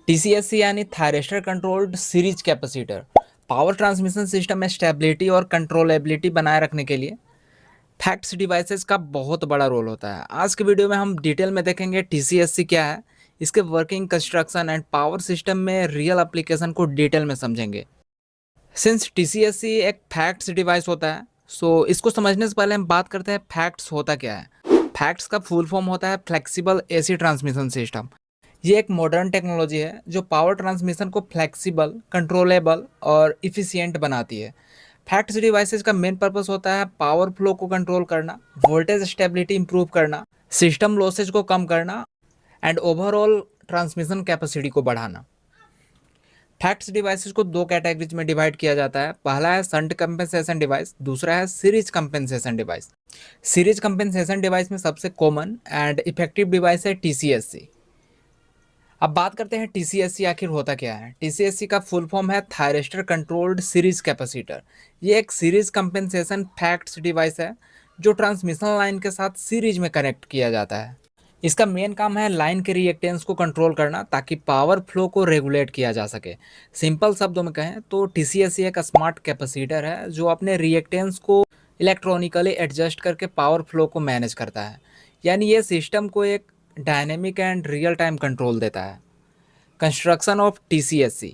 टीसीएससी यानी thyristor controlled series capacitor power transmission system में stability और कंट्रोलेबिलिटी बनाए रखने के लिए फैक्ट्स डिवाइसेस का बहुत बड़ा रोल होता है। आज के वीडियो में हम डिटेल में देखेंगे टीसीएससी क्या है, इसके working, construction and power system में रियल एप्लीकेशन को डिटेल में समझेंगे। सिंस टीसीएससी एक फैक्ट्स डिवाइस होता है, सो इसको समझने से पहले हम बात करते हैं फैक्ट्स होता क्या है। फैक्ट्स का फुल फॉर्म होता है फ्लेक्सिबल एसी ट्रांसमिशन सिस्टम। ये एक मॉडर्न टेक्नोलॉजी है जो पावर ट्रांसमिशन को फ्लेक्सिबल, कंट्रोलेबल और इफ़िशिएंट बनाती है। फैक्ट्स डिवाइसेस का मेन पर्पस होता है पावर फ्लो को कंट्रोल करना, वोल्टेज स्टेबिलिटी इंप्रूव करना, सिस्टम लॉसेज को कम करना एंड ओवरऑल ट्रांसमिशन कैपेसिटी को बढ़ाना। फैक्ट्स डिवाइसेस को दो कैटेगरीज में डिवाइड किया जाता है। पहला है शंट कंपेंसेशन डिवाइस, दूसरा है series compensation device. Series compensation device में सबसे कॉमन एंड इफेक्टिव डिवाइस है टीसीएससी। अब बात करते हैं टीसीएससी आखिर होता क्या है। टीसीएससी का फुल फॉर्म है थायरेस्टर कंट्रोल्ड सीरीज कैपेसिटर। ये एक सीरीज कंपेंसेशन फैक्ट्स डिवाइस है जो ट्रांसमिशन लाइन के साथ सीरीज में कनेक्ट किया जाता है। इसका मेन काम है लाइन के रिएक्टेंस को कंट्रोल करना ताकि पावर फ्लो को रेगुलेट किया जा सके। सिंपल शब्दों में कहें तो टीसीएससी एक स्मार्ट कैपेसिटर है जो अपने रिएक्टेंस को इलेक्ट्रॉनिकली एडजस्ट करके पावर फ्लो को मैनेज करता है। यानी ये सिस्टम को एक dynamic and real time control देता है। Construction of टीसीएससी।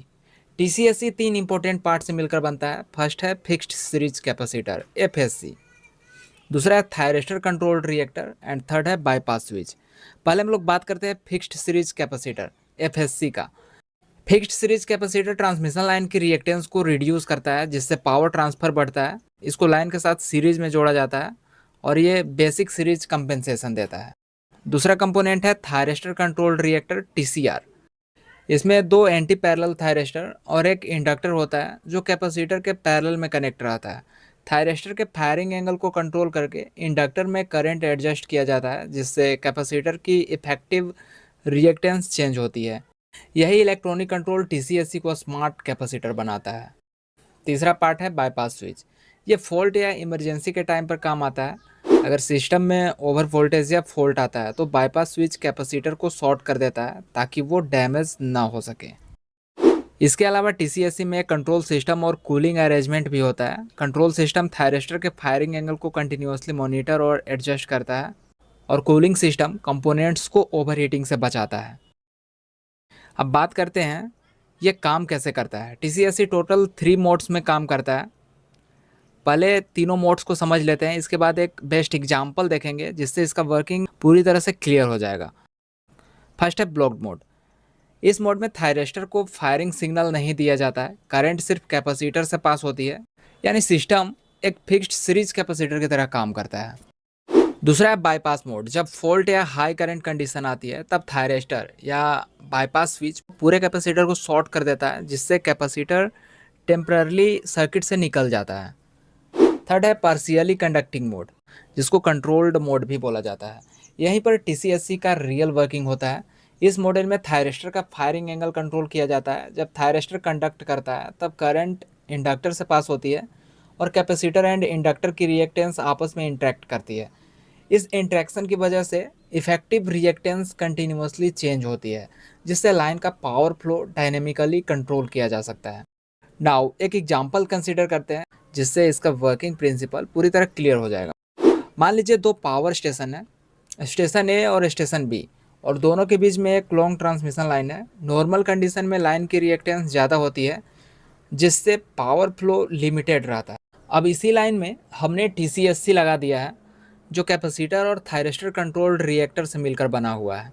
टीसीएससी तीन इंपॉर्टेंट पार्ट से मिलकर बनता है। फर्स्ट है फिक्स्ड सीरीज कैपेसिटर एफएससी, दूसरा है thyristor controlled reactor and third है बाईपास स्विच। पहले हम लोग बात करते हैं फिक्स्ड सीरीज कैपेसिटर एफएससी का। Fixed series capacitor transmission line की रिएक्टेंस को रिड्यूस करता है जिससे पावर ट्रांसफर बढ़ता है। इसको लाइन के साथ सीरीज में जोड़ा जाता है और ये बेसिक सीरीज कंपेंसेशन देता है। दूसरा कंपोनेंट है थायरेस्टर कंट्रोल्ड रिएक्टर टीसीआर। इसमें दो एंटी पैरेलल थायरेस्टर और एक इंडक्टर होता है जो कैपेसिटर के पैरेलल में कनेक्ट रहता है। थायरेस्टर के फायरिंग एंगल को कंट्रोल करके इंडक्टर में करंट एडजस्ट किया जाता है जिससे कैपेसिटर की इफेक्टिव रिएक्टेंस चेंज होती है। यही इलेक्ट्रॉनिक कंट्रोल टीसीएससी को स्मार्ट कैपेसिटर बनाता है। तीसरा पार्ट है बाईपास स्विच। ये फॉल्ट या इमरजेंसी के टाइम पर काम आता है। अगर सिस्टम में ओवर वोल्टेज या फॉल्ट आता है तो बाईपास स्विच कैपेसिटर को शॉर्ट कर देता है ताकि वो डैमेज ना हो सके। इसके अलावा टीसीएससी में कंट्रोल सिस्टम और कूलिंग अरेंजमेंट भी होता है। कंट्रोल सिस्टम थायरेस्टर के फायरिंग एंगल को कंटिन्यूअसली मॉनिटर और एडजस्ट करता है और कूलिंग सिस्टम कंपोनेंट्स को ओवरहीटिंग से बचाता है। अब बात करते हैं ये काम कैसे करता है। टीसीएससी टोटल 3 मोड्स में काम करता है। पहले तीनों मोड्स को समझ लेते हैं, इसके बाद एक बेस्ट एग्जांपल देखेंगे जिससे इसका वर्किंग पूरी तरह से क्लियर हो जाएगा। फर्स्ट है ब्लॉक्ड मोड। इस मोड में थायरेस्टर को फायरिंग सिग्नल नहीं दिया जाता है, करंट सिर्फ कैपेसिटर से पास होती है, यानी सिस्टम एक फिक्स्ड सीरीज कैपेसिटर की तरह काम करता है। दूसरा है बाईपास मोड। जब फॉल्ट या हाई करंट कंडीशन आती है तब थायरेस्टर या बाईपास स्विच पूरे कैपेसिटर को शॉर्ट कर देता है जिससे कैपेसिटर टेम्पररी सर्किट से निकल जाता है। थर्ड है पार्शियली कंडक्टिंग मोड, जिसको कंट्रोल्ड मोड भी बोला जाता है। यहीं पर टीसीएससी का रियल वर्किंग होता है। इस मॉडल में थायरेस्टर का फायरिंग एंगल कंट्रोल किया जाता है। जब थायरेस्टर कंडक्ट करता है तब करंट इंडक्टर से पास होती है और कैपेसिटर एंड इंडक्टर की रिएक्टेंस आपस में इंटरेक्ट करती है। इस इंटरेक्शन की वजह से इफेक्टिव रिएक्टेंस कंटिन्यूअसली चेंज होती है जिससे लाइन का पावर फ्लो डायनेमिकली कंट्रोल किया जा सकता है। नाउ एक एग्जांपल कंसीडर करते हैं जिससे इसका वर्किंग प्रिंसिपल पूरी तरह क्लियर हो जाएगा। मान लीजिए दो पावर स्टेशन है, स्टेशन ए और स्टेशन बी, और दोनों के बीच में एक लॉन्ग ट्रांसमिशन लाइन है। नॉर्मल कंडीशन में लाइन की रिएक्टेंस ज़्यादा होती है जिससे पावर फ्लो लिमिटेड रहता है। अब इसी लाइन में हमने टीसीएससी लगा दिया है जो कैपेसिटर और थायरेस्टर कंट्रोल्ड रिएक्टर से मिलकर बना हुआ है।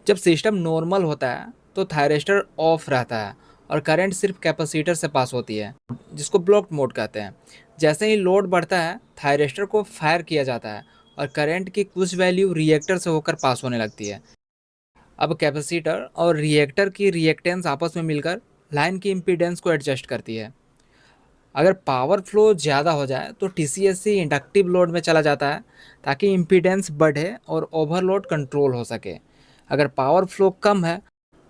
जब सिस्टम नॉर्मल होता है तो थायरेस्टर ऑफ रहता है और करंट सिर्फ कैपेसिटर से पास होती है, जिसको ब्लॉक्ड मोड कहते हैं। जैसे ही लोड बढ़ता है थायरेस्टर को फायर किया जाता है और करंट की कुछ वैल्यू रिएक्टर से होकर पास होने लगती है। अब कैपेसिटर और रिएक्टर की रिएक्टेंस आपस में मिलकर लाइन की इम्पीडेंस को एडजस्ट करती है। अगर पावर फ्लो ज़्यादा हो जाए तो टीसीएससी इंडक्टिव लोड में चला जाता है ताकि इम्पीडेंस बढ़े और ओवरलोड कंट्रोल हो सके। अगर पावर फ्लो कम है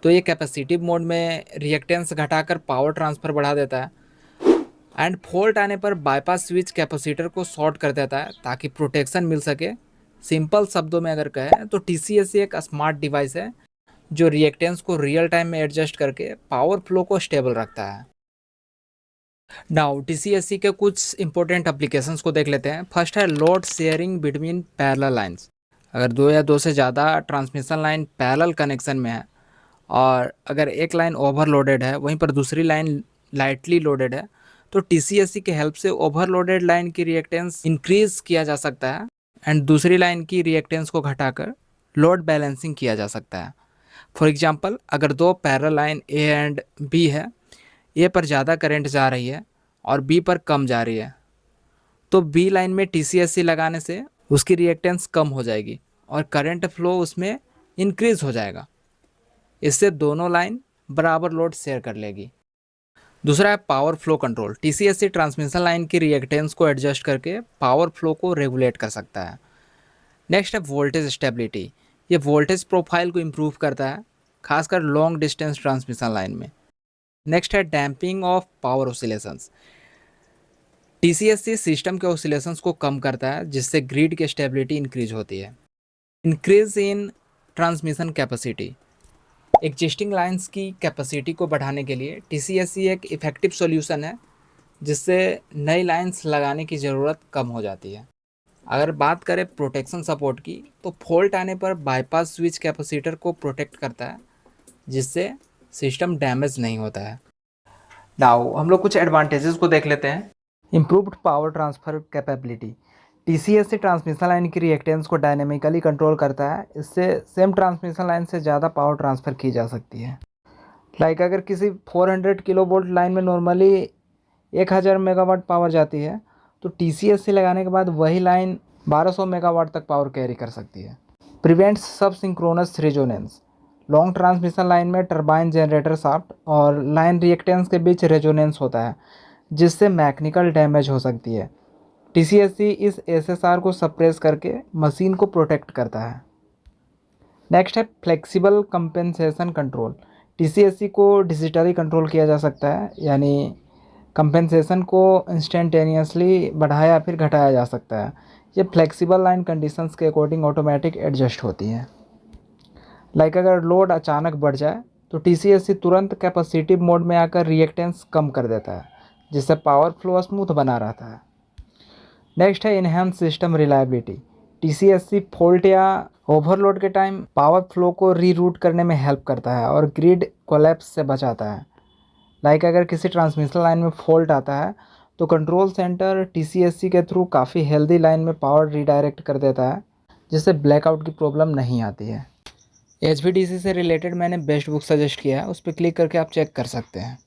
तो ये कैपेसिटिव मोड में रिएक्टेंस घटाकर पावर ट्रांसफ़र बढ़ा देता है एंड फॉल्ट आने पर बाईपास स्विच कैपेसिटर को शॉर्ट कर देता है ताकि प्रोटेक्शन मिल सके। सिंपल शब्दों में अगर कहें तो टीसीएससी एक स्मार्ट डिवाइस है जो रिएक्टेंस को रियल टाइम में एडजस्ट करके पावर फ्लो को स्टेबल रखता है। नाउ टीसीएससी के कुछ इंपॉर्टेंट एप्लीकेशंस को देख लेते हैं। फर्स्ट है load sharing between parallel lines. अगर दो या दो से ज़्यादा ट्रांसमिशन लाइन पैरेलल कनेक्शन में है और अगर एक लाइन ओवरलोडेड है वहीं पर दूसरी लाइन लाइटली लोडेड है, तो टीसीएससी के हेल्प से ओवरलोडेड लाइन की रिएक्टेंस इंक्रीज किया जा सकता है एंड दूसरी लाइन की रिएक्टेंस को घटाकर लोड बैलेंसिंग किया जा सकता है। फॉर एग्जांपल, अगर दो parallel line A and B है, ए पर ज़्यादा करंट जा रही है और बी पर कम जा रही है, तो बी लाइन में टीसीएससी लगाने से उसकी रिएक्टेंस कम हो जाएगी और करंट फ्लो उसमें इंक्रीज हो जाएगा। इससे दोनों लाइन बराबर लोड शेयर कर लेगी। दूसरा है power flow control. TCSC transmission line की रिएक्टेंस को एडजस्ट करके पावर फ्लो को रेगुलेट कर सकता है। नेक्स्ट है वोल्टेज स्टेबिलिटी। ये वोल्टेज प्रोफाइल को इम्प्रूव करता है, खासकर लॉन्ग डिस्टेंस ट्रांसमिशन लाइन में। नेक्स्ट है damping of power oscillations. TCSC system के ऑसिलेशंस को कम करता है, जिससे ग्रिड की स्टेबिलिटी इंक्रीज होती है। Increase in transmission capacity. Existing lines की कैपेसिटी को बढ़ाने के लिए टीसीएससी एक इफ़ेक्टिव सॉल्यूशन है, जिससे नई लाइंस लगाने की ज़रूरत कम हो जाती है। अगर बात करें प्रोटेक्शन सपोर्ट की, तो फॉल्ट आने पर बाईपास स्विच कैपेसिटर को प्रोटेक्ट करता है, जिससे सिस्टम डैमेज नहीं होता है। नाउ हम लोग कुछ एडवांटेजेस को देख लेते हैं। Improved power transfer capability. TCSC transmission line की रिएक्टेंस को डायनेमिकली कंट्रोल करता है। इससे सेम ट्रांसमिशन लाइन से ज़्यादा पावर ट्रांसफ़र की जा सकती है। लाइक अगर किसी 400 किलोवोल्ट लाइन में नॉर्मली 1000 मेगावाट पावर जाती है, तो टीसीएससी लगाने के बाद वही लाइन 1200 मेगावाट तक पावर कैरी कर सकती है। प्रिवेंट्स सब synchronous resonance. Long transmission line में टरबाइन, जनरेटर शाफ्ट और लाइन रिएक्टेंस के बीच रेजोनेंस होता है, जिससे मैकेनिकल डैमेज हो सकती है। टीसीएससी इस एसएसआर को सप्रेस करके मशीन को प्रोटेक्ट करता है। नेक्स्ट है फ्लेक्सिबल कंपेंसेशन कंट्रोल। टीसीएससी को डिजिटली कंट्रोल किया जा सकता है, यानी कंपेंसेशन को इंस्टेंटेनियसली बढ़ाया या फिर घटाया जा सकता है। ये फ्लेक्सिबल लाइन कंडीशंस के अकॉर्डिंग ऑटोमेटिक एडजस्ट होती हैं। लाइक अगर लोड अचानक बढ़ जाए, तो टीसीएससी तुरंत कैपेसिटिव मोड में आकर रिएक्टेंस कम कर देता है, जिससे पावर फ्लो स्मूथ बना रहता है। नेक्स्ट है इनहेंस सिस्टम रिलायबिलिटी। टीसीएससी फॉल्ट या ओवरलोड के टाइम पावर फ्लो को रीरूट करने में हेल्प करता है और ग्रिड कोलैप्स से बचाता है। लाइक अगर किसी ट्रांसमिशन लाइन में फॉल्ट आता है, तो कंट्रोल सेंटर टीसीएससी के थ्रू काफ़ी हेल्दी लाइन में पावर रीडायरेक्ट कर देता है, जिससे ब्लैकआउट की प्रॉब्लम नहीं आती है। एचवीडीसी से रिलेटेड मैंने बेस्ट बुक सजेस्ट किया है, उस पर क्लिक करके आप चेक कर सकते हैं।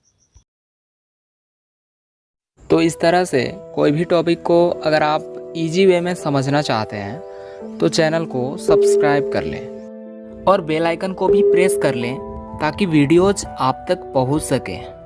तो इस तरह से कोई भी टॉपिक को अगर आप इजी वे में समझना चाहते हैं, तो चैनल को सब्सक्राइब कर लें और बेल आइकन को भी प्रेस कर लें, ताकि वीडियोज आप तक पहुंच सकें।